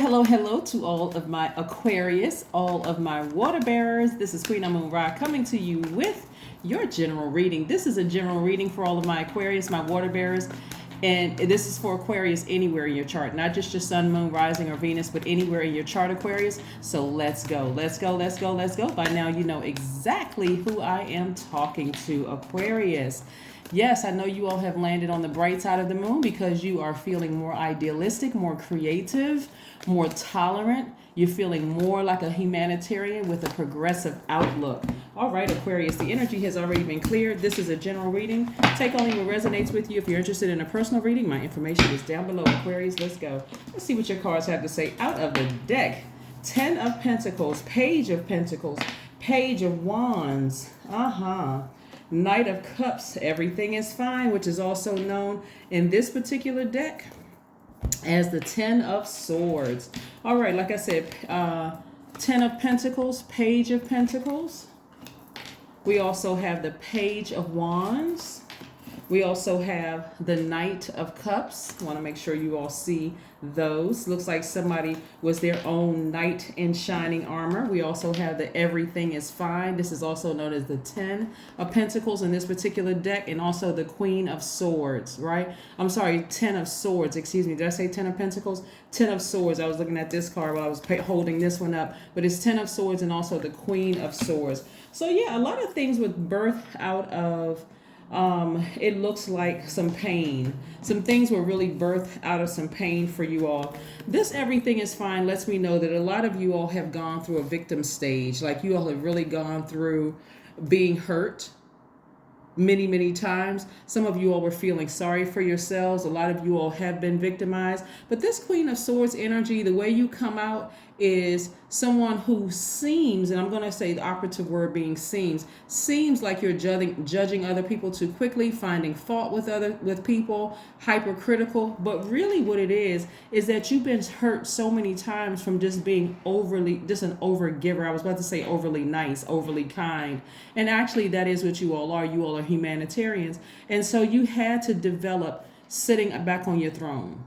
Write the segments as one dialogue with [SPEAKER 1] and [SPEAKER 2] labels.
[SPEAKER 1] Hello to all of my Aquarius, all of my water bearers. This is Queen Moon Ra coming to you with your general reading. This is a general reading for all of my Aquarius, my water bearers. And this is for Aquarius anywhere in your chart, not just your sun, moon, rising, or Venus, but anywhere in your chart, Aquarius. So let's go. By now, you know exactly who I am talking to, Aquarius. Yes, I know you all have landed on the bright side of the moon because you are feeling more idealistic, more creative, more tolerant. You're feeling more like a humanitarian with a progressive outlook. All right, Aquarius, the energy has already been cleared. This is a general reading. Take only what resonates with you. If you're interested in a personal reading, my information is down below, Aquarius. Let's go. Let's see what your cards have to say out of the deck. 10 of Pentacles, Page of Pentacles, Page of Wands. Knight of Cups, everything is fine, which is also known in this particular deck as the 10 of Swords. All right, like I said, 10 of Pentacles, Page of Pentacles. We also have the Page of Wands. We also have the Knight of Cups. I want to make sure you all see those. Looks like somebody was their own knight in shining armor. We also have the Everything is Fine. This is also known as the 10 of Pentacles in this particular deck, and also the Queen of Swords, right? I'm sorry, 10 of Swords, excuse me. Did I say 10 of Pentacles? 10 of Swords. I was looking at this card while I was holding this one up, but it's 10 of Swords and also the Queen of Swords. So yeah, a lot of things with birth out of it looks like some pain. Some things were really birthed out of some pain for you all. This Everything is Fine lets me know that a lot of you all have gone through a victim stage. Like you all have really gone through being hurt many times. Some of you all were feeling sorry for yourselves. A lot of you all have been victimized. But this Queen of Swords energy, the way you come out is someone who seems, and I'm going to say the operative word being seems like you're judging other people too quickly, finding fault with people, hypercritical. But really what it is that you've been hurt so many times from just being just an overgiver. I was about to say overly nice, overly kind. And actually that is what you all are. You all are humanitarians. And so you had to develop sitting back on your throne.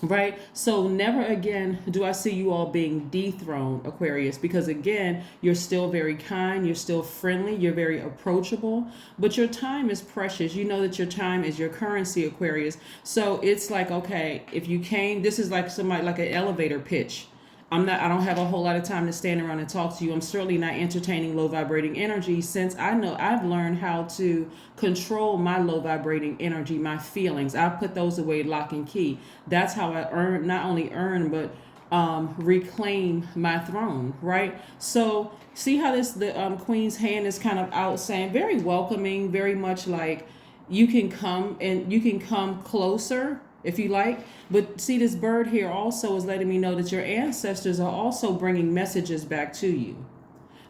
[SPEAKER 1] Right? So never again do I see you all being dethroned, Aquarius, because again, you're still very kind, you're still friendly, you're very approachable, but your time is precious. You know that your time is your currency, Aquarius. So it's like, okay, if you came, this is like somebody like an elevator pitch. I don't have a whole lot of time to stand around and talk to you. I'm certainly not entertaining low vibrating energy, since I know I've learned how to control my low vibrating energy, my feelings. I put those away lock and key. That's how I not only earn, but reclaim my throne, right? So see how the Queen's hand is kind of out saying very welcoming, very much like you can come closer if you like. But see, this bird here also is letting me know that your ancestors are also bringing messages back to you,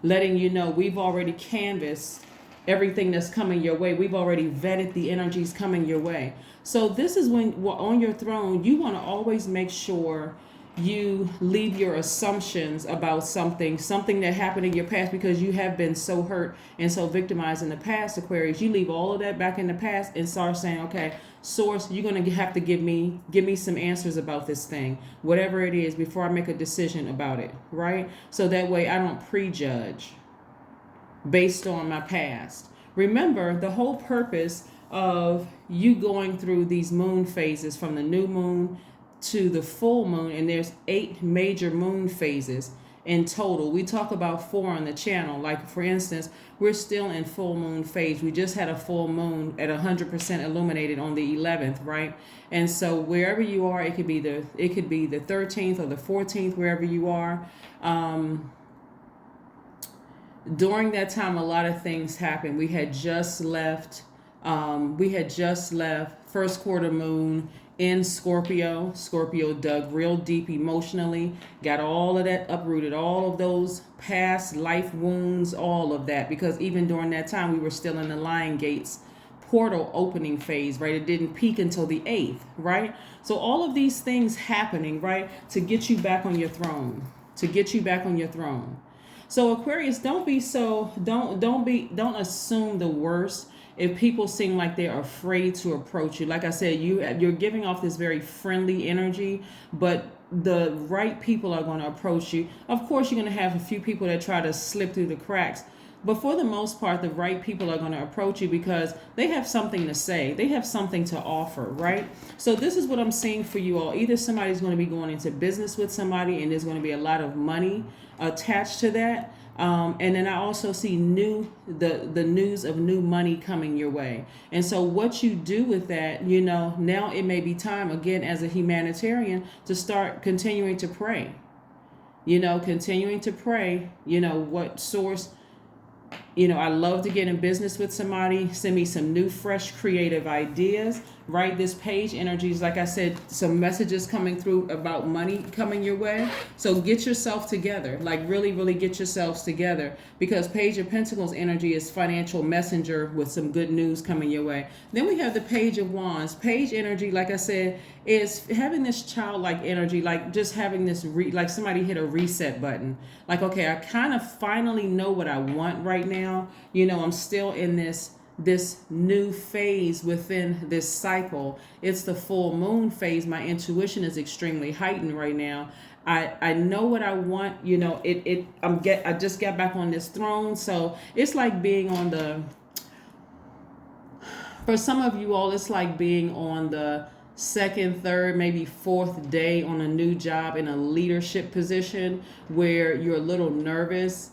[SPEAKER 1] letting you know we've already canvassed everything that's coming your way. We've already vetted the energies coming your way. So this is when on your throne, you want to always make sure you leave your assumptions about something that happened in your past, because you have been so hurt and so victimized in the past, Aquarius. You leave all of that back in the past and start saying, okay, source, you're going to have to give me some answers about this thing, whatever it is, before I make a decision about it, right? So that way I don't prejudge based on my past. Remember, the whole purpose of you going through these moon phases, from the new moon to the full moon, and there's 8 major moon phases in total. We talk about 4 on the channel. Like for instance, we're still in full moon phase. We just had a full moon at 100% illuminated on the 11th, right? And so wherever you are, it could be the 13th or the 14th, wherever you are. During that time, a lot of things happened. We had just left first quarter moon in Scorpio. Scorpio dug real deep emotionally, got all of that uprooted, all of those past life wounds, all of that, because even during that time we were still in the Lion Gates portal opening phase, right? It didn't peak until the 8th, right? So all of these things happening, right, to get you back on your throne, So Aquarius, don't assume the worst if people seem like they're afraid to approach you. Like I said, you're giving off this very friendly energy, but the right people are going to approach you. Of course, you're going to have a few people that try to slip through the cracks, but for the most part, the right people are going to approach you because they have something to say. They have something to offer, right? So this is what I'm seeing for you all. Either somebody's going to be going into business with somebody and there's going to be a lot of money attached to that. And then I also see the news of new money coming your way. And so what you do with that, now it may be time again as a humanitarian to start continuing to pray. Continuing to pray, what source. I love to get in business with somebody, send me some new, fresh, creative ideas, right? This page energy is, like I said, some messages coming through about money coming your way. So get yourself together, like really, really get yourselves together, because Page of Pentacles energy is financial messenger with some good news coming your way. Then we have the Page of Wands. Page energy, like I said, is having this childlike energy, like just having this, like somebody hit a reset button. Like, okay, I kind of finally know what I want right now. I'm still in this new phase within this cycle. It's the full moon phase. My intuition is extremely heightened right now. I know what I want. I just got back on this throne, so it's like being on for some of you all, it's like being on the second, third, maybe fourth day on a new job in a leadership position where you're a little nervous.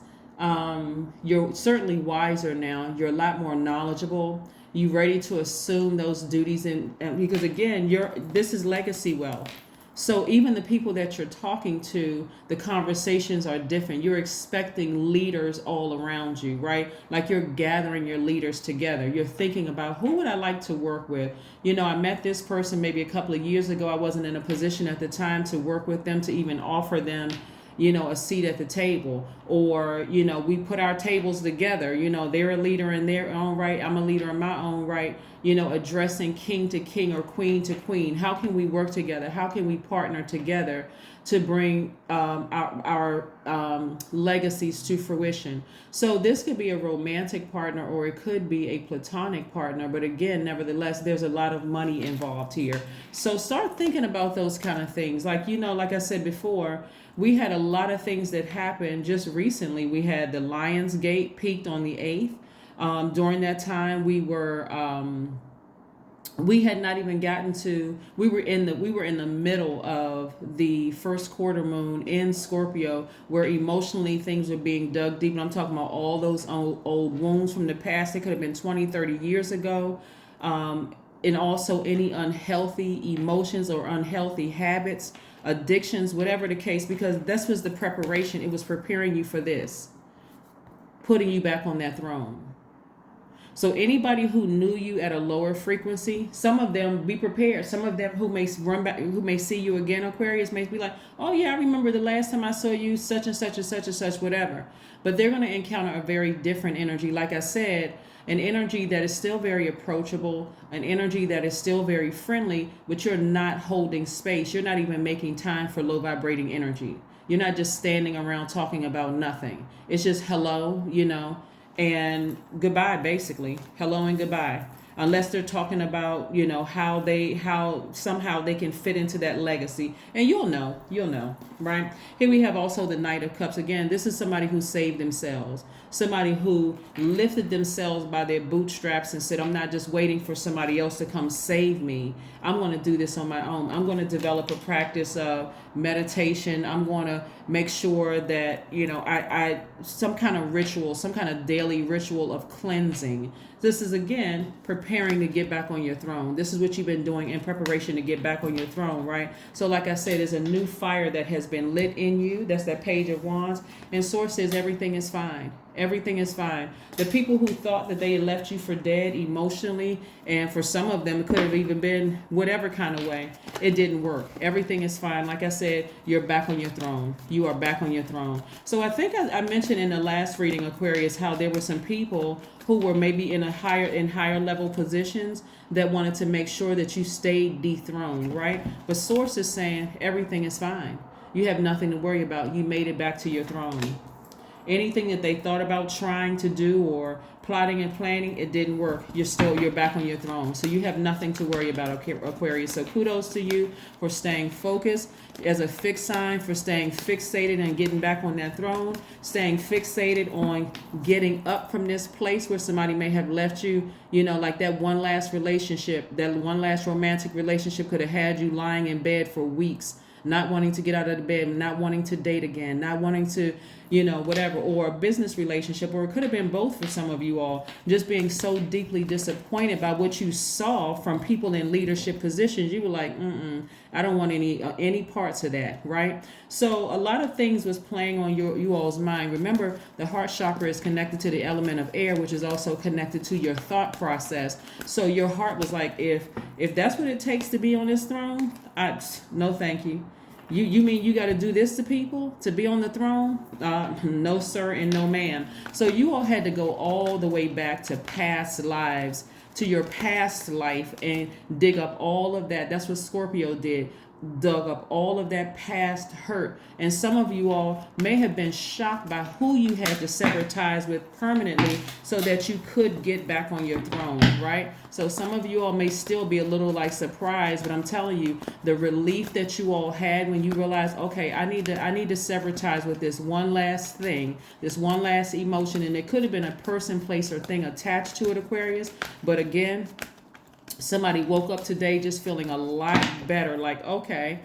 [SPEAKER 1] You're certainly wiser now. You're a lot more knowledgeable. You're ready to assume those duties, and because again, this is legacy wealth. So even the people that you're talking to, the conversations are different. You're expecting leaders all around you, right? Like you're gathering your leaders together. You're thinking about, who would I like to work with? I met this person maybe a couple of years ago. I wasn't in a position at the time to work with them, to even offer them a seat at the table, or, we put our tables together, they're a leader in their own right. I'm a leader in my own right, addressing king to king or queen to queen. How can we work together? How can we partner together to bring our legacies to fruition? So this could be a romantic partner, or it could be a platonic partner. But again, nevertheless, there's a lot of money involved here. So start thinking about those kind of things. Like, like I said before, we had a lot of things that happened just recently. We had the Lions Gate peaked on the 8th. During that time, we had not even gotten to, we were in the middle of the first quarter moon in Scorpio, where emotionally things were being dug deep. And I'm talking about all those old wounds from the past. It could have been 20, 30 years ago. And also any unhealthy emotions or unhealthy habits, addictions, whatever the case, because this was the preparation. It was preparing you for this, putting you back on that throne. So anybody who knew you at a lower frequency, some of them, be prepared. Some of them who may run back, who may see you again, Aquarius, may be like, oh yeah, I remember the last time I saw you, such and such and such and such, whatever. But they're going to encounter a very different energy. Like I said, an energy that is still very approachable, an energy that is still very friendly, but you're not holding space. You're not even making time for low vibrating energy. You're not just standing around talking about nothing. It's just hello, and goodbye, basically. Hello and goodbye. Unless they're talking about, how somehow they can fit into that legacy. And you'll know, right? Here we have also the Knight of Cups. Again, this is somebody who saved themselves. Somebody who lifted themselves by their bootstraps and said, I'm not just waiting for somebody else to come save me. I'm going to do this on my own. I'm going to develop a practice of meditation. I'm going to make sure that, I some kind of ritual, some kind of daily ritual of cleansing. This is, again, preparing to get back on your throne. This is what you've been doing in preparation to get back on your throne, right? So like I said, there's a new fire that has been lit in you. That's that Page of Wands. And Source says everything is fine. Everything is fine. The people who thought that they had left you for dead emotionally, and for some of them, it could have even been whatever kind of way, it didn't work. Everything is fine. Like I said, you're back on your throne. You are back on your throne. So I think I mentioned in the last reading, Aquarius, how there were some people who were maybe in higher level positions that wanted to make sure that you stayed dethroned, right? But Source is saying everything is fine. You have nothing to worry about. You made it back to your throne. anything that they thought about trying to do or plotting and planning, it didn't work. You're back on your throne. So you have nothing to worry about, Aquarius. So kudos to you for staying focused as a fixed sign, for staying fixated and getting back on that throne, staying fixated on getting up from this place where somebody may have left you, like that one last relationship, that one last romantic relationship could have had you lying in bed for weeks, not wanting to get out of the bed, not wanting to date again, not wanting to, whatever, or a business relationship, or it could have been both for some of you all, just being so deeply disappointed by what you saw from people in leadership positions. You were like, I don't want any parts of that, right? So a lot of things was playing on you all's mind. Remember, the heart chakra is connected to the element of air, which is also connected to your thought process. So your heart was like, if that's what it takes to be on this throne, no thank you. You mean you got to do this to people to be on the throne? No, sir, and no, ma'am. So you all had to go all the way back to past lives, to your past life, and dig up all of that. That's what Scorpio did. Dug up all of that past hurt. And some of you all may have been shocked by who you had to sever ties with permanently so that you could get back on your throne, right? So some of you all may still be a little like surprised, but I'm telling you, the relief that you all had when you realized, okay, I need to sever ties with this one last thing, this one last emotion. And it could have been a person, place, or thing attached to it, Aquarius. But again, somebody woke up today just feeling a lot better, like, okay,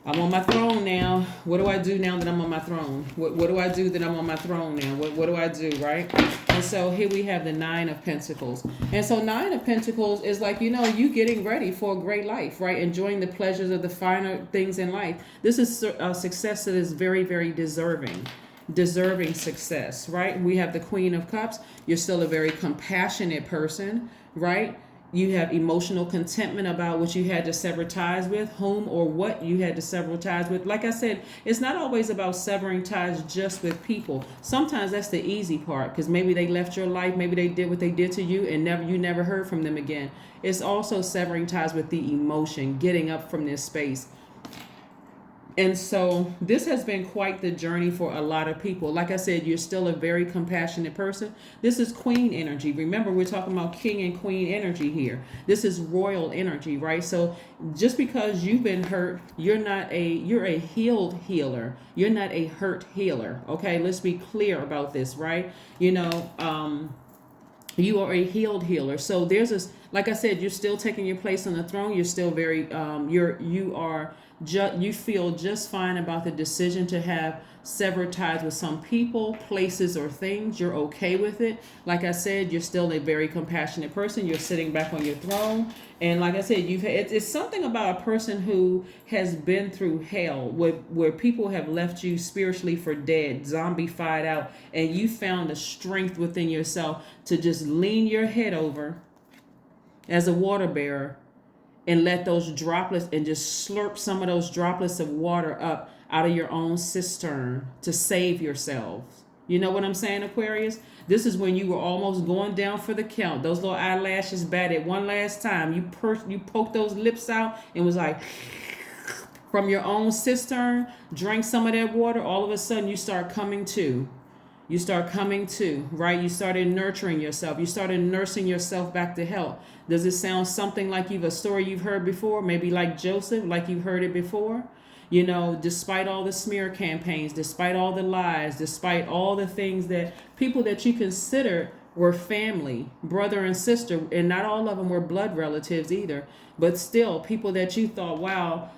[SPEAKER 1] I'm on my throne now. What do I do now that I'm on my throne? What do I do that I'm on my throne now? What do I do, right? And so here we have the Nine of Pentacles. And so Nine of Pentacles is like, you getting ready for a great life, right? Enjoying the pleasures of the finer things in life. This is a success that is very, very deserving success, right? We have the Queen of Cups. You're still a very compassionate person, right? You have emotional contentment about what you had to sever ties with, whom or what you had to sever ties with. Like I said, it's not always about severing ties just with people. Sometimes that's the easy part, because maybe they left your life, maybe they did what they did to you, and you never heard from them again. It's also severing ties with the emotion, getting up from this space. And so this has been quite the journey for a lot of people. Like I said, you're still a very compassionate person. This is queen energy. Remember, we're talking about king and queen energy here. This is royal energy, right? So just because you've been hurt, you're a healed healer. You're not a hurt healer. Okay, let's be clear about this, right? You are a healed healer. So there's this, like I said, you're still taking your place on the throne. You're still very, you feel just fine about the decision to have severed ties with some people, places, or things. You're okay with it. Like I said, you're still a very compassionate person. You're sitting back on your throne. And like I said, it's something about a person who has been through hell, where people have left you spiritually for dead, zombified out, and you found the strength within yourself to just lean your head over as a water bearer and let those droplets, and just slurp some of those droplets of water up out of your own cistern to save yourselves. You know what I'm saying, Aquarius? This is when you were almost going down for the count. Those little eyelashes batted one last time. You poked those lips out and was like, from your own cistern, drank some of that water. All of a sudden, you start coming to. You start coming to, right? You started nurturing yourself. You started nursing yourself back to health. Does it sound something like a story you've heard before? Maybe like Joseph, like you've heard it before? Despite all the smear campaigns, despite all the lies, despite all the things that people that you consider were family, brother and sister, and not all of them were blood relatives either, but still people that you thought, wow,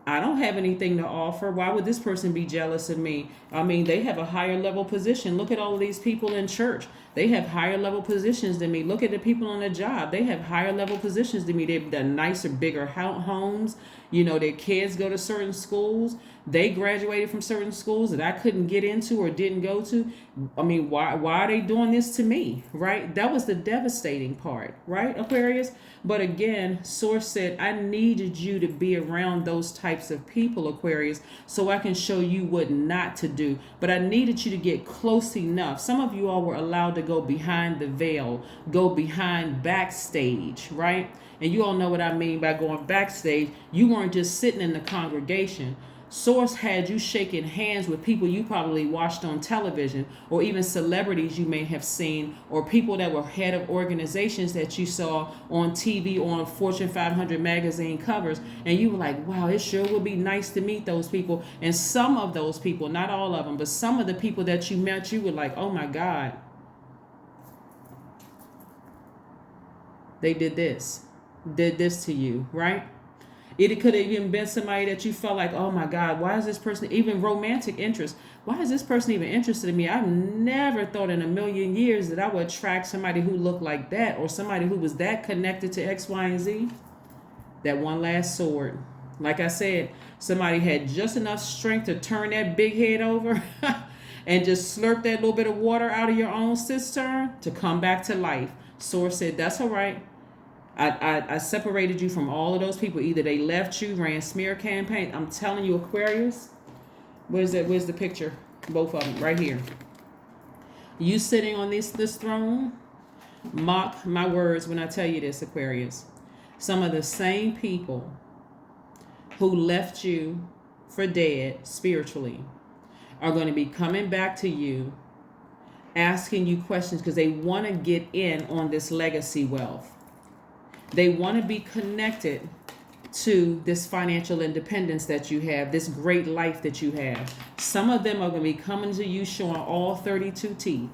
[SPEAKER 1] I don't have anything to offer. Why would this person be jealous of me? I mean, they have a higher level position. Look at all of these people in church. They have higher level positions than me. Look at the people on the job. They have higher level positions than me. They've done nicer, bigger homes. Their kids go to certain schools. They graduated from certain schools that I couldn't get into or didn't go to. I mean, why are they doing this to me, right? That was the devastating part, right, Aquarius? But again, Source said, I needed you to be around those types of people, Aquarius, so I can show you what not to do. But I needed you to get close enough. Some of you all were allowed to go behind the veil, go behind backstage, right? And you all know what I mean by going backstage. You weren't just sitting in the congregation. Source had you shaking hands with people you probably watched on television, or even celebrities you may have seen, or people that were head of organizations that you saw on TV or on Fortune 500 magazine covers. And you were like, wow, it sure would be nice to meet those people. And some of those people, not all of them, but some of the people that you met, you were like, oh my God, they did this to you, right? It could have even been somebody that you felt like, oh my God, why is this person, even romantic interest, why is this person even interested in me? I've never thought in a million years that I would attract somebody who looked like that, or somebody who was that connected to X, Y, and Z. That one last sword. Like I said, somebody had just enough strength to turn that big head over and just slurp that little bit of water out of your own cistern to come back to life. Source said, that's all right. I separated you from all of those people. Either they left you, ran smear campaign. I'm telling you, Aquarius. Where's the picture? Both of them right here. You sitting on this throne. Mock my words when I tell you this, Aquarius. Some of the same people who left you for dead spiritually are going to be coming back to you, asking you questions because they want to get in on this legacy wealth. They want to be connected to this financial independence that you have, this great life that you have. Some of them are going to be coming to you showing all 32 teeth,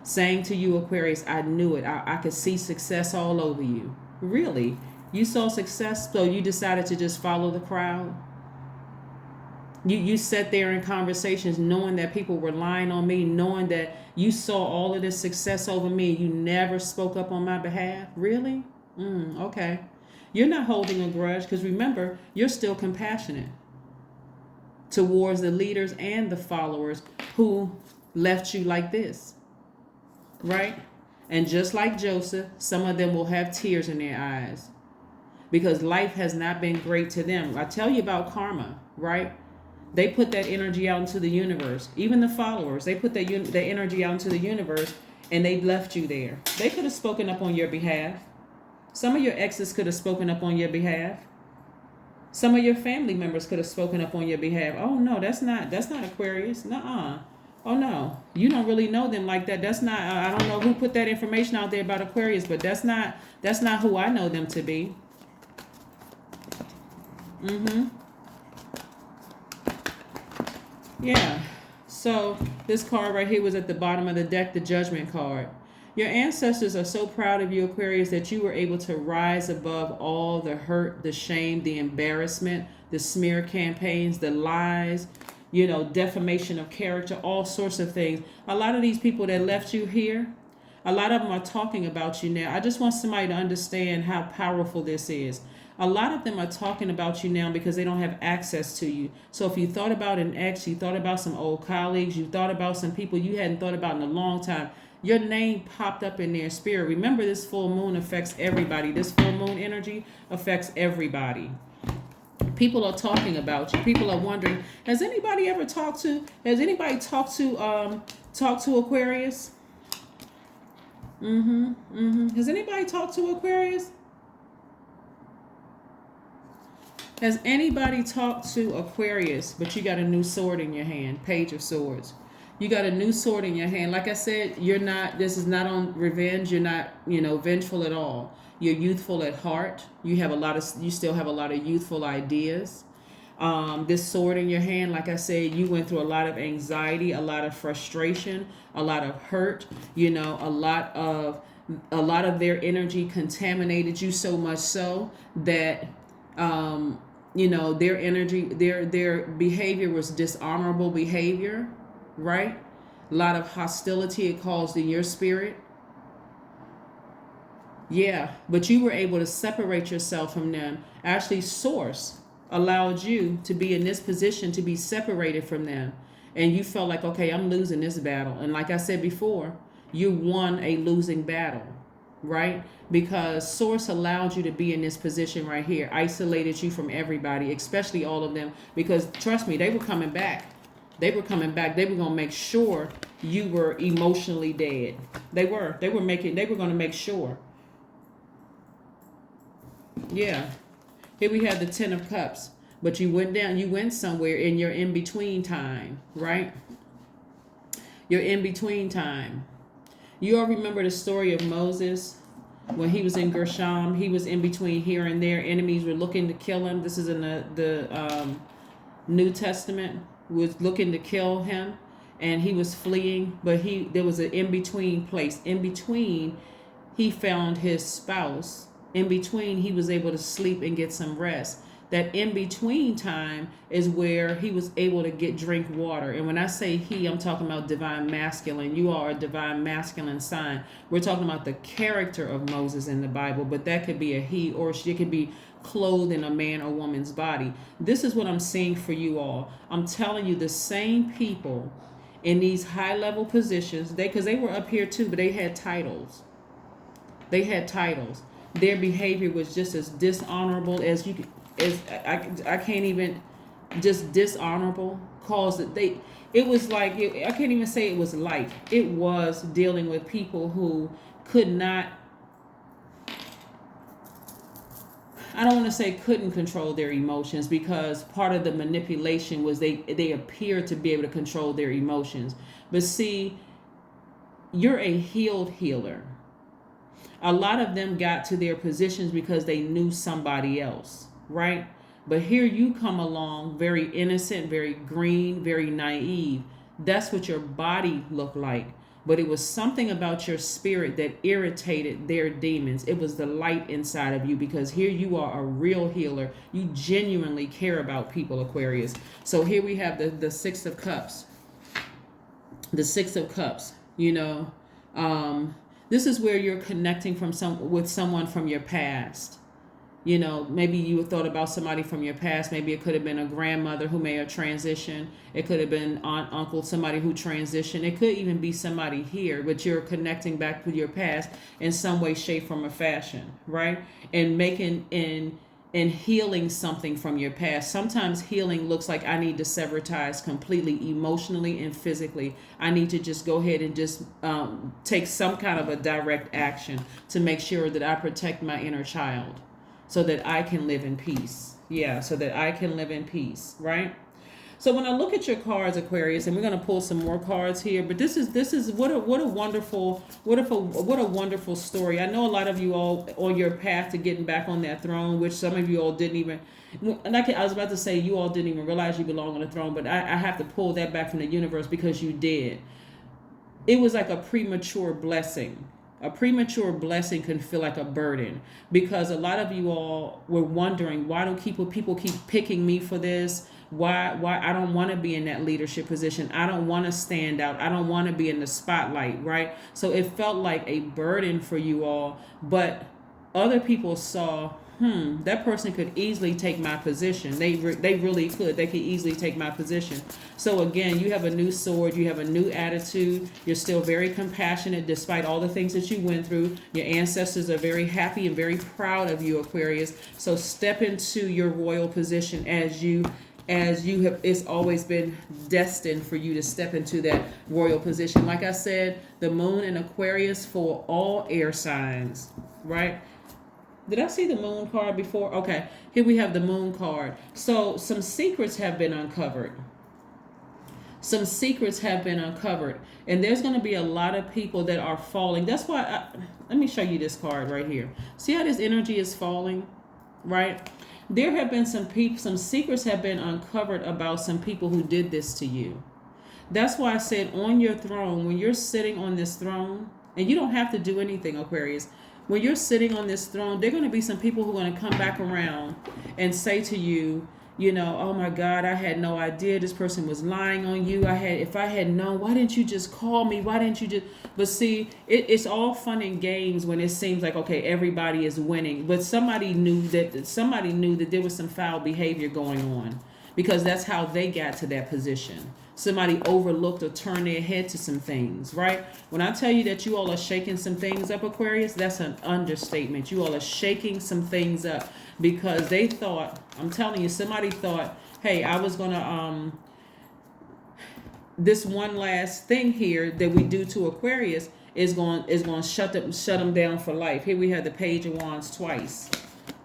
[SPEAKER 1] saying to you, Aquarius, I knew it. I could see success all over you. Really? You saw success, so you decided to just follow the crowd? You sat there in conversations knowing that people were lying on me, knowing that you saw all of this success over me. You never spoke up on my behalf? Really? Okay. You're not holding a grudge because remember, you're still compassionate towards the leaders and the followers who left you like this, right? And just like Joseph, some of them will have tears in their eyes because life has not been great to them. I tell you about karma, right? They put that energy out into the universe. Even the followers, they put that energy out into the universe and they left you there. They could have spoken up on your behalf. Some of your exes could have spoken up on your behalf. Some of your family members could have spoken up on your behalf. Oh no, that's not Aquarius. Nuh-uh. Oh no, you don't really know them like that. That's not. I don't know who put that information out there about Aquarius, but that's not who I know them to be. Yeah. So this card right here was at the bottom of the deck, the Judgment card. Your ancestors are so proud of you, Aquarius, that you were able to rise above all the hurt, the shame, the embarrassment, the smear campaigns, the lies, defamation of character, all sorts of things. A lot of these people that left you here, a lot of them are talking about you now. I just want somebody to understand how powerful this is. A lot of them are talking about you now because they don't have access to you. So if you thought about an ex, you thought about some old colleagues, you thought about some people you hadn't thought about in a long time, your name popped up in their spirit. Remember, this full moon affects everybody. This full moon energy affects everybody. People are talking about you. People are wondering, has anybody talked to Aquarius? Has anybody talked to Aquarius? Has anybody talked to Aquarius, but you got a new sword in your hand? Page of Swords. You got a new sword in your hand. Like I said, this is not on revenge. You're not, vengeful at all. You're youthful at heart. You still have a lot of youthful ideas. This sword in your hand, like I said, you went through a lot of anxiety, a lot of frustration, a lot of hurt, a lot of their energy contaminated you so much so that, their energy, their behavior was dishonorable behavior. Right? A lot of hostility it caused in your spirit. Yeah, but you were able to separate yourself from them. Actually, Source allowed you to be in this position to be separated from them. And you felt like, okay, I'm losing this battle. And like I said before, you won a losing battle, right? Because Source allowed you to be in this position right here, isolated you from everybody, especially all of them. Because trust me, they were coming back. They were going to make sure you were emotionally dead. They were going to make sure. Yeah. Here we have the Ten of Cups. but you went somewhere in your in-between time, right? Your in-between time. You all remember the story of Moses when he was in Gershom. He was in between here and there. Enemies were looking to kill him. This is in the New Testament. Was looking to kill him, and he was fleeing, but there was an in-between place. In between, he found his spouse. In between, he was able to sleep and get some rest. That in-between time is where he was able to drink water. And when I say he, I'm talking about divine masculine. You are a divine masculine sign. We're talking about the character of Moses in the Bible, but that could be a he or she. It could be clothed in a man or woman's body. This is what I'm seeing for you all. I'm telling you, the same people in these high-level positions, because they were up here too, but they had titles. They had titles. Their behavior was just as dishonorable as you could. I can't even, just dishonorable, cause that it was like, I can't even say it was light. It was dealing with people who could not, I don't want to say couldn't control their emotions, because part of the manipulation was they appear to be able to control their emotions. But see, you're a healed healer. A lot of them got to their positions because they knew somebody else. Right? But here you come along, very innocent, very green, very naive. That's what your body looked like. But it was something about your spirit that irritated their demons. It was the light inside of you, because here you are, a real healer. You genuinely care about people, Aquarius. So here we have the Six of Cups. The Six of Cups, this is where you're connecting with someone from your past. Maybe you thought about somebody from your past. Maybe it could have been a grandmother who may have transitioned. It could have been aunt, uncle, somebody who transitioned. It could even be somebody here, but you're connecting back with your past in some way, shape, form, or fashion, right? And making and healing something from your past. Sometimes healing looks like I need to sever ties completely, emotionally and physically. I need to just go ahead and just take some kind of a direct action to make sure that I protect my inner child, so that I can live in peace. Yeah, so that I can live in peace, right? So when I look at your cards, Aquarius, and we're going to pull some more cards here, but this is what a wonderful story. I know a lot of you all on your path to getting back on that throne, which some of you all didn't even, and I was about to say you all didn't even realize you belong on the throne, but I have to pull that back from the universe because you did. It was like a premature blessing. A premature blessing can feel like a burden, because a lot of you all were wondering, why do people keep picking me for this? Why I don't want to be in that leadership position. I don't want to stand out. I don't want to be in the spotlight, right? So it felt like a burden for you all, but other people saw, that person could easily take my position. They really could. They could easily take my position. So again, you have a new sword. You have a new attitude. You're still very compassionate despite all the things that you went through. Your ancestors are very happy and very proud of you, Aquarius. So step into your royal position as you have. It's always been destined for you to step into that royal position. Like I said, the moon in Aquarius for all air signs, right? Did I see the moon card before? Okay, here we have the moon card. So some secrets have been uncovered. Some secrets have been uncovered. And there's going to be a lot of people that are falling. That's why, let me show you this card right here. See how this energy is falling, right? There have been some secrets have been uncovered about some people who did this to you. That's why I said on your throne, when you're sitting on this throne, and you don't have to do anything, Aquarius, when you're sitting on this throne, there are going to be some people who are going to come back around and say to you, oh my God, I had no idea this person was lying on you. If I had known, why didn't you just call me? Why didn't you just, but see, it's all fun and games when it seems like, okay, everybody is winning, but somebody knew that there was some foul behavior going on, because that's how they got to that position. Somebody overlooked or turned their head to some things, right? When I tell you that you all are shaking some things up, Aquarius, that's an understatement. You all are shaking some things up because they thought, I'm telling you, somebody thought, hey, I was going to, this one last thing here that we do to Aquarius is going to shut them down for life. Here we have the Page of Wands twice.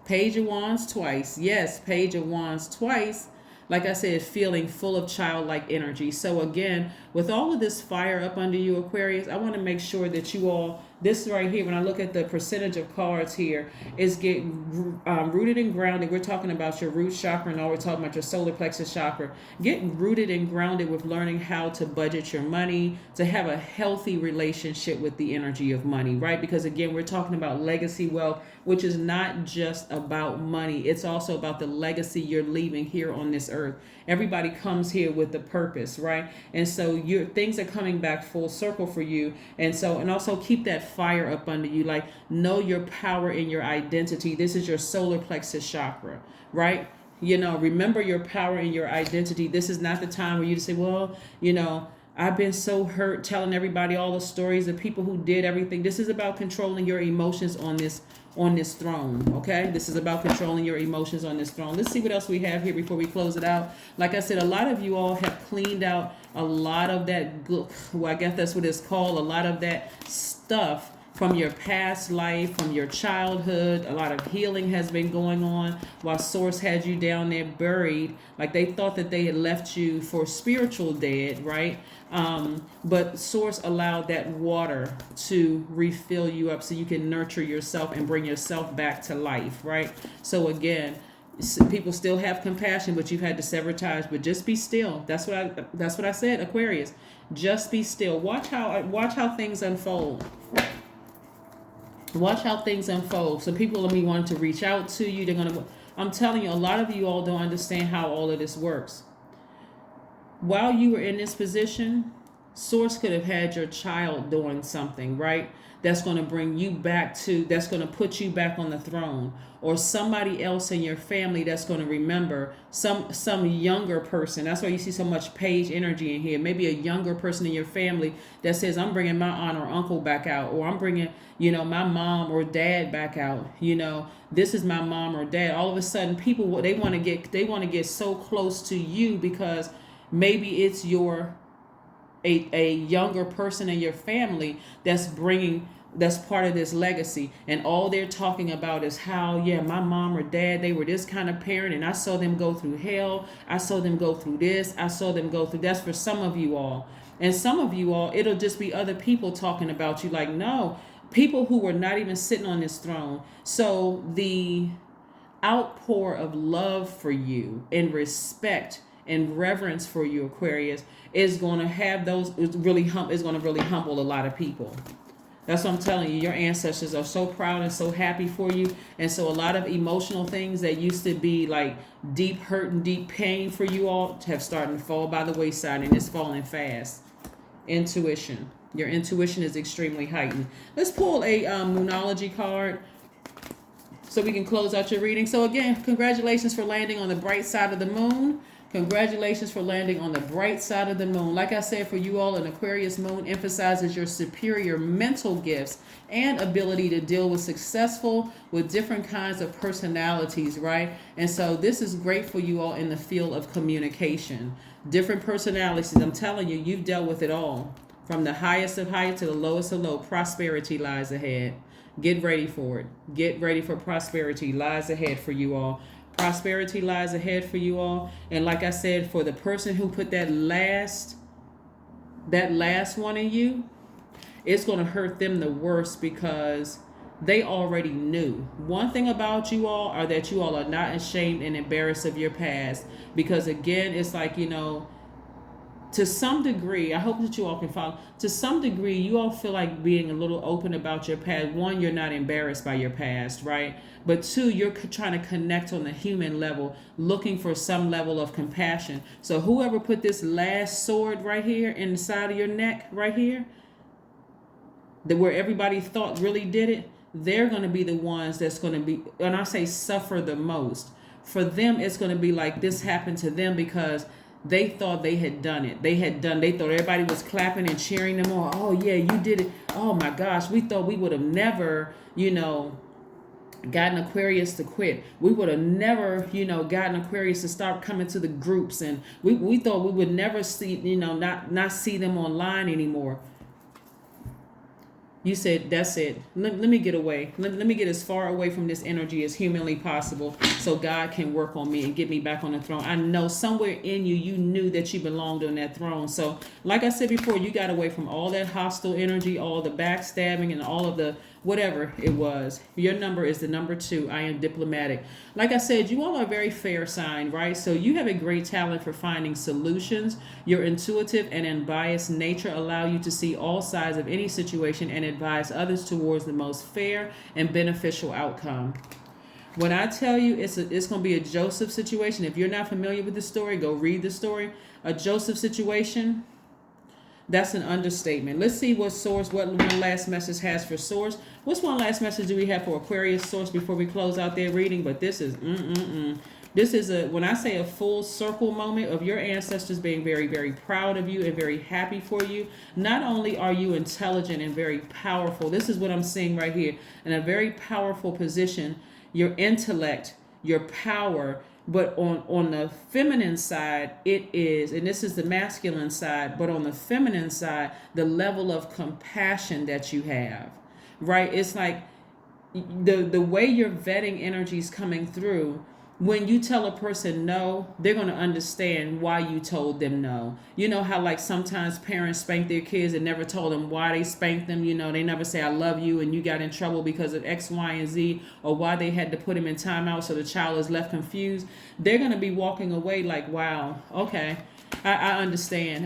[SPEAKER 1] Page of Wands twice. Yes, Page of Wands twice. Like I said, feeling full of childlike energy. So again, with all of this fire up under you, Aquarius, I want to make sure that you all, this right here, when I look at the percentage of cards here, is get rooted and grounded. We're talking about your root chakra, and all we're talking about your solar plexus chakra. Get rooted and grounded with learning how to budget your money, to have a healthy relationship with the energy of money, right? Because again, we're talking about legacy wealth, which is not just about money. It's also about the legacy you're leaving here on this earth. Everybody comes here with a purpose, right? And so your things are coming back full circle for you. And also keep that fire up under you. Like, know your power in your identity. This is your solar plexus chakra, right? Remember your power in your identity. This is not the time where you say, well, I've been so hurt, telling everybody all the stories of people who did everything. This is about controlling your emotions on this throne, okay? This is about controlling your emotions on this throne. Let's see what else we have here before we close it out. Like I said, a lot of you all have cleaned out a lot of that, I guess that's what it's called, a lot of that stuff from your past life, from your childhood. A lot of healing has been going on while Source had you down there buried. Like they thought that they had left you for spiritual dead, right? But Source allowed that water to refill you up so you can nurture yourself and bring yourself back to life, right? So again, people still have compassion, but you've had to sever ties. But just be still. That's what I said, Aquarius. Just be still. Watch how things unfold. Watch how things unfold. So people will be wanting to reach out to you. I'm telling you, a lot of you all don't understand how all of this works. While you were in this position, Source could have had your child doing something, right? That's going to bring you back that's going to put you back on the throne, or somebody else in your family that's going to remember some younger person. That's why you see so much page energy in here. Maybe a younger person in your family that says, I'm bringing my aunt or uncle back out, or I'm bringing, my mom or dad back out. This is my mom or dad. All of a sudden, people, they want to get so close to you because maybe it's a younger person in your family that's part of this legacy, and all they're talking about is how, my mom or dad, they were this kind of parent, and I saw them go through hell, I saw them go through this, I saw them go through. That's for some of you all. And some of you all, it'll just be other people talking about you. Like, no, people who were not even sitting on this throne. So the outpour of love for you and respect and reverence for you, Aquarius, is going to have is going to really humble a lot of people. That's what I'm telling you. Your ancestors are so proud and so happy for you. And so a lot of emotional things that used to be like deep hurt and deep pain for you all have started to fall by the wayside, and it's falling fast. Intuition. Your intuition is extremely heightened. Let's pull a Moonology card so we can close out your reading. So again, congratulations for landing on the bright side of the moon. Congratulations for landing on the bright side of the moon. Like I said, for you all, an Aquarius moon emphasizes your superior mental gifts and ability to deal with different kinds of personalities, right? And so this is great for you all in the field of communication. Different personalities. I'm telling you, you've dealt with it all. From the highest of high to the lowest of low, prosperity lies ahead. Get ready for it. Get ready for prosperity lies ahead for you all. Prosperity lies ahead for you all. And like I said, for the person who put that last one in you, it's going to hurt them the worst because they already knew. One thing about you all are that you all are not ashamed and embarrassed of your past. Because again, it's like, to some degree, I hope that you all can follow. To some degree, you all feel like being a little open about your past. One, you're not embarrassed by your past, right? But two, you're trying to connect on the human level, looking for some level of compassion. So whoever put this last sword right here in the side of your neck, right here, where everybody thought really did it, they're going to be the ones that's going to be, and I say suffer the most. For them, it's going to be like this happened to them because they thought they had done it. They thought everybody was clapping and cheering them on. Oh, yeah, you did it. Oh, my gosh. We thought we would have never, gotten Aquarius to quit. We would have never, gotten Aquarius to start coming to the groups. And we thought we would never see, not see them online anymore. You said, that's it. Let me get away. Let me get as far away from this energy as humanly possible so God can work on me and get me back on the throne. I know somewhere in you, you knew that you belonged on that throne. So like I said before, you got away from all that hostile energy, all the backstabbing and all of the whatever it was. Your number is the number 2. I am diplomatic. Like I said, you all are a very fair sign, right? So you have a great talent for finding solutions. Your intuitive and unbiased nature allow you to see all sides of any situation and advise others towards the most fair and beneficial outcome. When I tell you it's going to be a Joseph situation, if you're not familiar with the story, go read the story. A Joseph situation, that's an understatement. Let's see what source, what one last message has for source. What's one last message do we have for Aquarius source before we close out their reading? But this is, This is when I say a full circle moment of your ancestors being very, very proud of you and very happy for you. Not only are you intelligent and very powerful, this is what I'm seeing right here, in a very powerful position, your intellect, your power, but on the feminine side, it is, and this is the masculine side, but on the feminine side, the level of compassion that you have, right? It's like the way your vetting energy is coming through. When you tell a person no, they're going to understand why you told them no. You know how like sometimes parents spank their kids and never told them why they spanked them. You know, they never say I love you and you got in trouble because of X, Y, and Z, or why they had to put him in timeout so the child is left confused. They're going to be walking away like, wow, okay. I understand.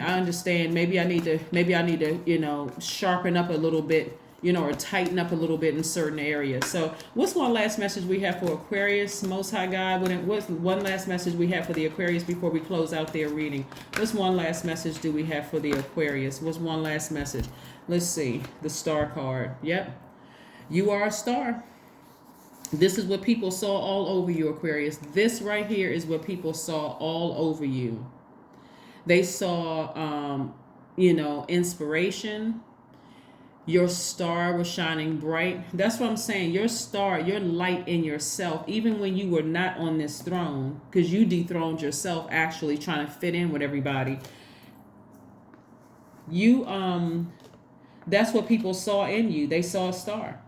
[SPEAKER 1] Maybe I need to, sharpen up a little bit, or tighten up a little bit in certain areas. So what's one last message we have for Aquarius, Most High God? What's one last message we have for the Aquarius before we close out their reading? What's one last message do we have for the Aquarius? What's one last message? Let's see. The star card. Yep. You are a star. This is what people saw all over you, Aquarius. This right here is what people saw all over you. They saw, inspiration. Your star was shining bright. That's what I'm saying. Your star, your light in yourself, even when you were not on this throne, because you dethroned yourself actually trying to fit in with everybody. That's what people saw in you. They saw a star.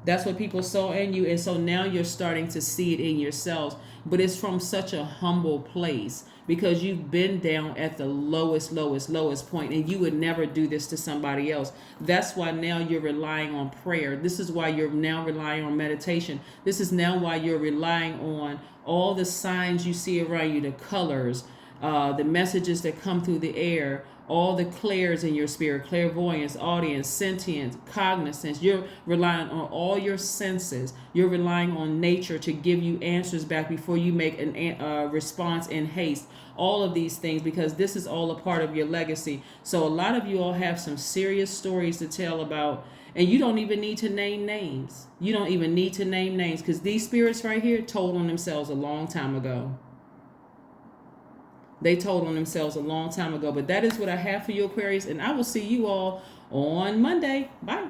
[SPEAKER 1] That's what people saw in you. And so now you're starting to see it in yourselves. But it's from such a humble place because you've been down at the lowest point, and you would never do this to somebody else. That's why now you're relying on prayer. This is why you're now relying on meditation. This is now why you're relying on all the signs you see around you, the colors, the messages that come through the air, all the clairs in your spirit, clairvoyance, audience, sentience, cognizance. You're relying on all your senses. You're relying on nature to give you answers back before you make a response in haste. All of these things, because this is all a part of your legacy. So a lot of you all have some serious stories to tell about, and you don't even need to name names. You don't even need to name names, because these spirits right here told on themselves a long time ago. They told on themselves a long time ago. But that is what I have for you, Aquarius. And I will see you all on Monday. Bye.